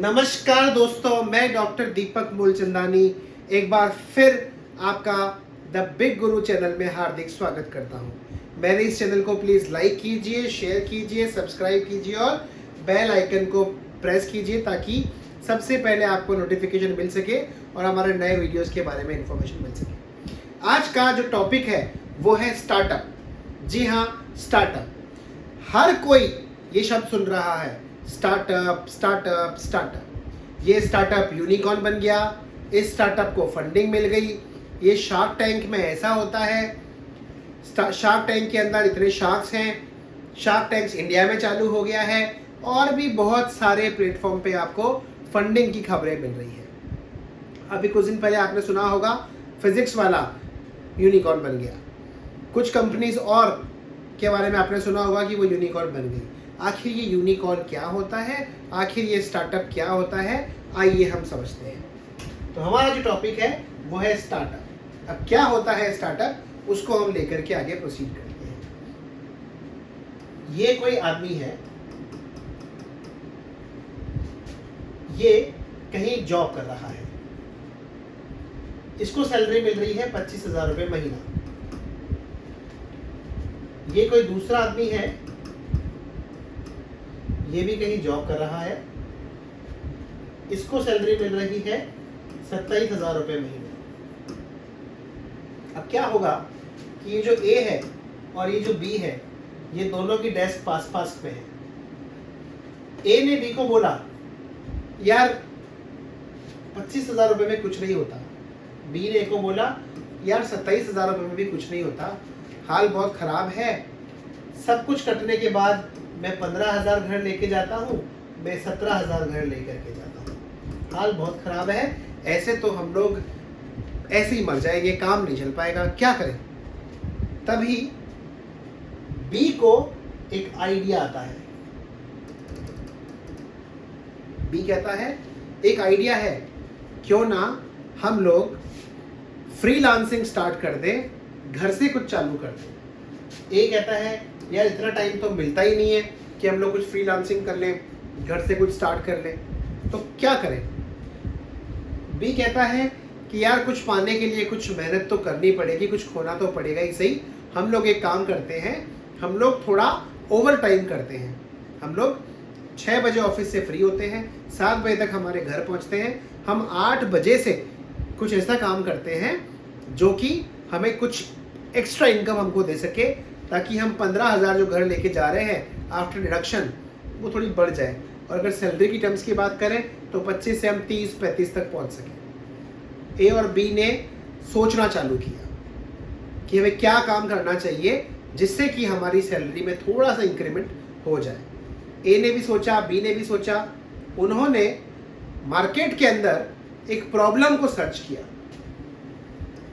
नमस्कार दोस्तों, मैं डॉक्टर दीपक मूलचंदानी एक बार फिर आपका द बिग गुरु चैनल में हार्दिक स्वागत करता हूं। मेरे इस चैनल को प्लीज़ लाइक कीजिए, शेयर कीजिए, सब्सक्राइब कीजिए और बेल आइकन को प्रेस कीजिए ताकि सबसे पहले आपको नोटिफिकेशन मिल सके और हमारे नए वीडियोस के बारे में इंफॉर्मेशन मिल सके। आज का जो टॉपिक है वो है स्टार्टअप। जी हाँ, स्टार्टअप। हर कोई ये शब्द सुन रहा है, स्टार्टअप स्टार्टअप स्टार्टअप। ये स्टार्टअप यूनिकॉर्न बन गया, इस स्टार्टअप को फंडिंग मिल गई, ये शार्क टैंक में ऐसा होता है, शार्क टैंक के अंदर इतने शार्क्स हैं, शार्क टैंक्स इंडिया में चालू हो गया है और भी बहुत सारे प्लेटफॉर्म पे आपको फंडिंग की खबरें मिल रही है। अभी कुछ दिन पहले आपने सुना होगा फिजिक्स वाला यूनिकॉर्न बन गया। कुछ कंपनीज और के बारे में आपने सुना होगा कि वो यूनिकॉर्न बन गई। आखिर ये यूनिकॉर्न क्या होता है, आखिर ये स्टार्टअप क्या होता है, आइए हम समझते हैं। तो हमारा जो टॉपिक है वो है स्टार्टअप। अब क्या होता है स्टार्टअप, उसको हम लेकर के आगे प्रोसीड करते हैं। ये कोई आदमी है, ये कहीं जॉब कर रहा है, इसको सैलरी मिल रही है 25,000 रुपये महीना। ये कोई दूसरा आदमी है, ये भी कहीं जॉब कर रहा है, इसको सैलरी मिल रही है 27,000 रुपये महीने। अब क्या होगा कि ये जो ए है और ये जो बी है, ये दोनों की डेस्क पास पास में है। ए ने बी को बोला, यार 25,000 रुपये में कुछ नहीं होता। बी ने ए को बोला, यार 27,000 रुपये में भी कुछ नहीं होता, हाल बहुत खराब है, सब कुछ कटने के बाद मैं 15,000 घर लेके जाता हूँ, मैं 17,000 घर लेकर के जाता हूँ, हाल बहुत खराब है, ऐसे तो हम लोग ऐसे ही मर जाएंगे, काम नहीं चल पाएगा, क्या करें। तभी बी को एक आइडिया आता है। बी कहता है, एक आइडिया है, क्यों ना हम लोग फ्रीलांसिंग स्टार्ट कर दें, घर से कुछ चालू कर दें। ए कहता है, यार इतना टाइम तो मिलता ही नहीं है कि हम लोग कुछ फ्रीलांसिंग कर लें, घर से कुछ स्टार्ट कर लें, तो क्या करें। बी कहता है कि यार कुछ पाने के लिए कुछ मेहनत तो करनी पड़ेगी, कुछ खोना तो पड़ेगा ही सही। हम लोग एक काम करते हैं, हम लोग थोड़ा ओवर टाइम करते हैं। हम लोग 6 बजे ऑफिस से फ्री होते हैं, 7 बजे तक हमारे घर पहुंचते हैं, हम 8 बजे से कुछ ऐसा काम करते हैं जो कि हमें कुछ एक्स्ट्रा इनकम हमको दे सके, ताकि हम 15,000 जो घर लेके जा रहे हैं आफ्टर डिडक्शन वो थोड़ी बढ़ जाए। और अगर सैलरी की टर्म्स की बात करें तो 25 से हम 30-35 तक पहुंच सकें। ए और बी ने सोचना चालू किया कि हमें क्या काम करना चाहिए जिससे कि हमारी सैलरी में थोड़ा सा इंक्रीमेंट हो जाए। ए ने भी सोचा, बी ने भी सोचा, उन्होंने मार्केट के अंदर एक प्रॉब्लम को सर्च किया।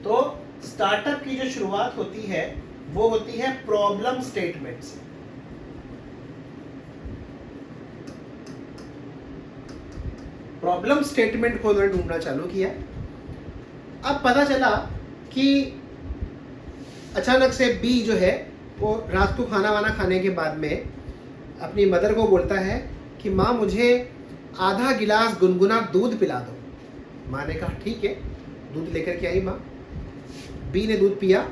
तो स्टार्टअप की जो शुरुआत होती है वो होती है प्रॉब्लम स्टेटमेंट से। प्रॉब्लम स्टेटमेंट को उन्होंने ढूंढना चालू किया। अब पता चला कि अचानक से बी जो है वो रात को खाना वाना खाने के बाद में अपनी मदर को बोलता है कि माँ मुझे आधा गिलास गुनगुना दूध पिला दो। माँ ने कहा ठीक है, दूध लेकर के आई माँ। बी ने दूध पिया,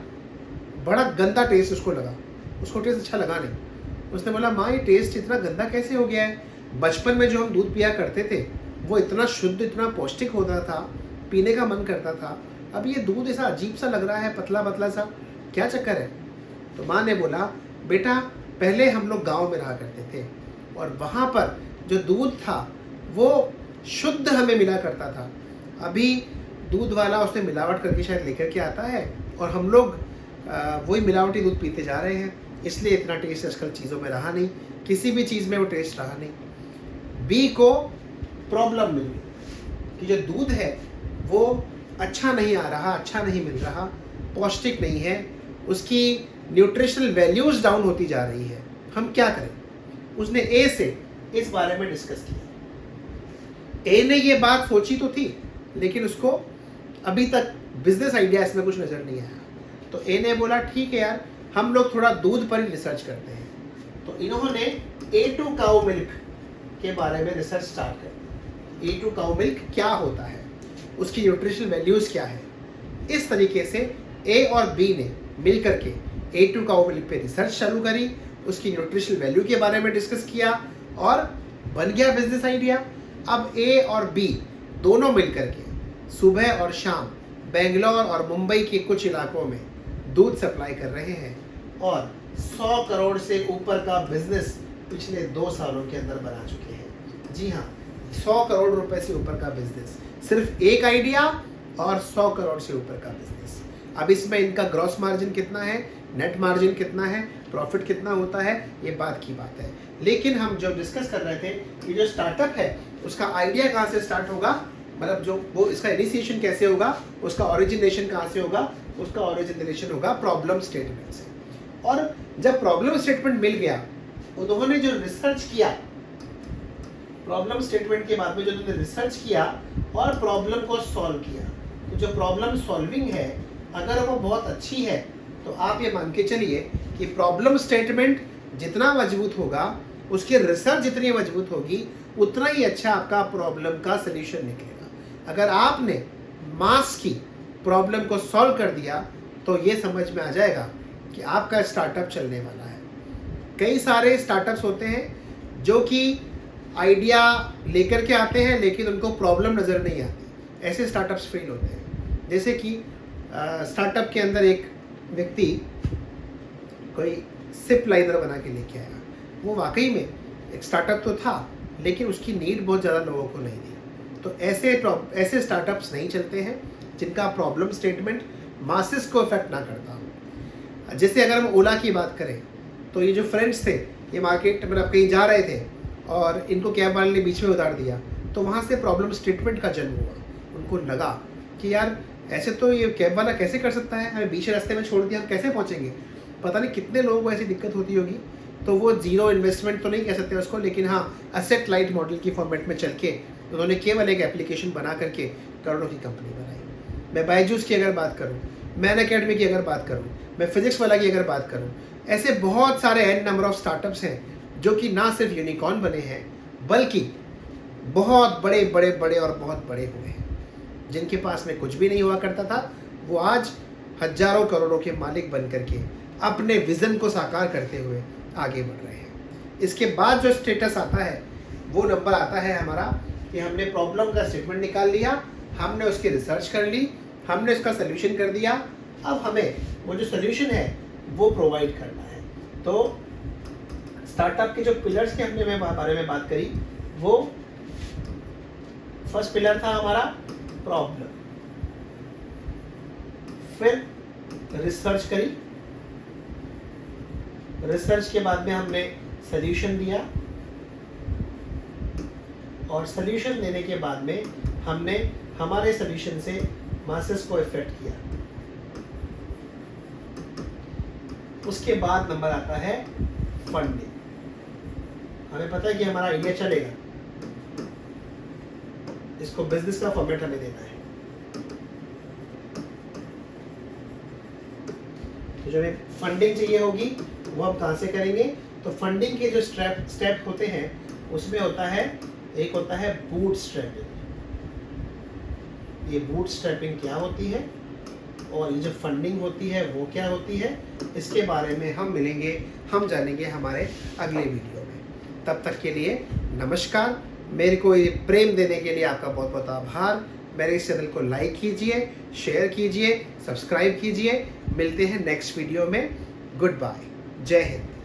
बड़ा गंदा टेस्ट उसको लगा, उसको टेस्ट अच्छा लगा नहीं। उसने बोला, माँ ये टेस्ट इतना गंदा कैसे हो गया है, बचपन में जो हम दूध पिया करते थे वो इतना शुद्ध, इतना पौष्टिक होता था, पीने का मन करता था, अब ये दूध ऐसा अजीब सा लग रहा है, पतला पतला सा, क्या चक्कर है। तो माँ ने बोला, बेटा पहले हम लोग गाँव में रहा करते थे और वहाँ पर जो दूध था वो शुद्ध हमें मिला करता था, अभी दूध वाला उसने मिलावट करके शायद लेकर के आता है और हम लोग वही मिलावटी दूध पीते जा रहे हैं, इसलिए इतना टेस्ट आजकल चीज़ों में रहा नहीं, किसी भी चीज़ में वो टेस्ट रहा नहीं। बी को प्रॉब्लम मिली कि जो दूध है वो अच्छा नहीं आ रहा, अच्छा नहीं मिल रहा, पौष्टिक नहीं है, उसकी न्यूट्रिशनल वैल्यूज़ डाउन होती जा रही है, हम क्या करें। उसने ए से इस बारे में डिस्कस किया। ए ने ये बात सोची तो थी लेकिन उसको अभी तक बिजनेस आइडिया इसमें कुछ नज़र नहीं आया। तो ए ने बोला ठीक है यार, हम लोग थोड़ा दूध पर ही रिसर्च करते हैं। तो इन्होंने A2 काउ मिल्क के बारे में रिसर्च स्टार्ट कर दी। A2 काउ मिल्क क्या होता है, उसकी न्यूट्रिशनल वैल्यूज़ क्या है। इस तरीके से ए और बी ने मिल करके A2 काउ मिल्क पे रिसर्च चालू करी, उसकी न्यूट्रिशनल वैल्यू के बारे में डिस्कस किया और बन गया बिजनेस आइडिया। अब ए और बी दोनों मिल करके सुबह और शाम बेंगलोर और मुंबई के कुछ इलाकों में दूध सप्लाई कर रहे हैं और 100 करोड़ से ऊपर का बिजनेस पिछले 2 सालों के अंदर बना चुके हैं। जी हाँ, 100 करोड़ रुपए से ऊपर का बिजनेस, सिर्फ एक आइडिया और 100 करोड़ से ऊपर का बिजनेस। अब इसमें इनका ग्रॉस मार्जिन कितना है, नेट मार्जिन कितना है, प्रॉफिट कितना होता है, ये बात की बात है। लेकिन हम जो डिस्कस कर रहे थे कि जो स्टार्टअप है उसका आइडिया कहाँ से स्टार्ट होगा, मतलब जो वो इसका इनिशिएशन कैसे होगा, उसका ओरिजिनेशन कहाँ से होगा, उसका ओरिजिनेशन होगा प्रॉब्लम स्टेटमेंट से। और जब प्रॉब्लम स्टेटमेंट मिल गया, उन्होंने जो रिसर्च किया, प्रॉब्लम स्टेटमेंट के बाद में जो उन्होंने रिसर्च किया और प्रॉब्लम को सॉल्व किया, तो जो प्रॉब्लम सॉल्विंग है अगर वो बहुत अच्छी है तो आप ये मान के चलिए कि प्रॉब्लम स्टेटमेंट जितना मजबूत होगा, उसकी रिसर्च जितनी मजबूत होगी, उतना ही अच्छा आपका प्रॉब्लम का सलूशन निकलेगा। अगर आपने मास की प्रॉब्लम को सॉल्व कर दिया तो ये समझ में आ जाएगा कि आपका स्टार्टअप चलने वाला है। कई सारे स्टार्टअप्स होते हैं जो कि आइडिया लेकर के आते हैं लेकिन उनको प्रॉब्लम नज़र नहीं आती, ऐसे स्टार्टअप्स फेल होते हैं। जैसे कि स्टार्टअप के अंदर एक व्यक्ति कोई सिप लाइनर बना के लेके आया, वो वाकई में एक स्टार्टअप तो था लेकिन उसकी नीड बहुत ज़्यादा लोगों को नहीं थी। तो ऐसे स्टार्टअप्स नहीं चलते हैं जिनका प्रॉब्लम स्टेटमेंट मासेस को इफेक्ट ना करता हो। जैसे अगर हम ओला की बात करें तो ये जो फ्रेंड्स थे, ये मार्केट में अब कहीं जा रहे थे और इनको कैब वाले ने बीच में उतार दिया, तो वहाँ से प्रॉब्लम स्टेटमेंट का जन्म हुआ। उनको लगा कि यार ऐसे तो ये कैब वाला कैसे कर सकता है, हमें बीच रास्ते में छोड़ दिया, हम कैसे पहुँचेंगे। पता नहीं कितने लोगों को ऐसी दिक्कत होती होगी। तो वो जीरो इन्वेस्टमेंट तो नहीं कह सकते उसको, लेकिन हाँ एसेट लाइट मॉडल की फॉर्मेट में चल के उन्होंने केवल एक एप्लीकेशन बना करके करोड़ों की कंपनी बनाई। मैं बायजूस की अगर बात करूँ, मैन अकेडमी की अगर बात करूँ, मैं फिजिक्स वाला की अगर बात करूँ, ऐसे बहुत सारे एन नंबर ऑफ स्टार्टअप्स हैं जो कि ना सिर्फ यूनिकॉर्न बने हैं बल्कि बहुत बड़े बड़े बड़े और बहुत बड़े हुए हैं। जिनके पास में कुछ भी नहीं हुआ करता था, वो आज हजारों करोड़ों के मालिक बन करके अपने विजन को साकार करते हुए आगे बढ़ रहे हैं। इसके बाद जो स्टेटस आता है वो नंबर आता है हमारा कि हमने प्रॉब्लम का स्टेटमेंट निकाल लिया, हमने उसकी रिसर्च कर ली, हमने उसका सोल्यूशन कर दिया, अब हमें वो जो सोल्यूशन है वो प्रोवाइड करना है। तो स्टार्टअप के जो पिलर्स के हमने बारे में बात करी, वो फर्स्ट पिलर था हमारा प्रॉब्लम, फिर रिसर्च करी, रिसर्च के बाद में हमने सॉल्यूशन दिया और सॉल्यूशन देने के बाद में हमने हमारे सॉल्यूशन से मासेस को इफेक्ट किया। उसके बाद नंबर आता है फंडिंग। हमें पता है कि हमारा आइडिया चलेगा, इसको बिजनेस का फॉर्मेट हमें देना है। तो जो हमें फंडिंग चाहिए होगी वो हम कहाँ से करेंगे। तो फंडिंग के जो स्टेप होते हैं उसमें होता है, एक होता है बूटस्ट्रैपिंग। ये बूटस्ट्रैपिंग क्या होती है और ये जो फंडिंग होती है वो क्या होती है, इसके बारे में हम मिलेंगे, हम जानेंगे हमारे अगले वीडियो में। तब तक के लिए नमस्कार। मेरे को ये प्रेम देने के लिए आपका बहुत बहुत आभार। मेरे इस चैनल को लाइक कीजिए, शेयर कीजिए, सब्सक्राइब कीजिए। मिलते हैं नेक्स्ट वीडियो में। गुड बाय, जय हिंद।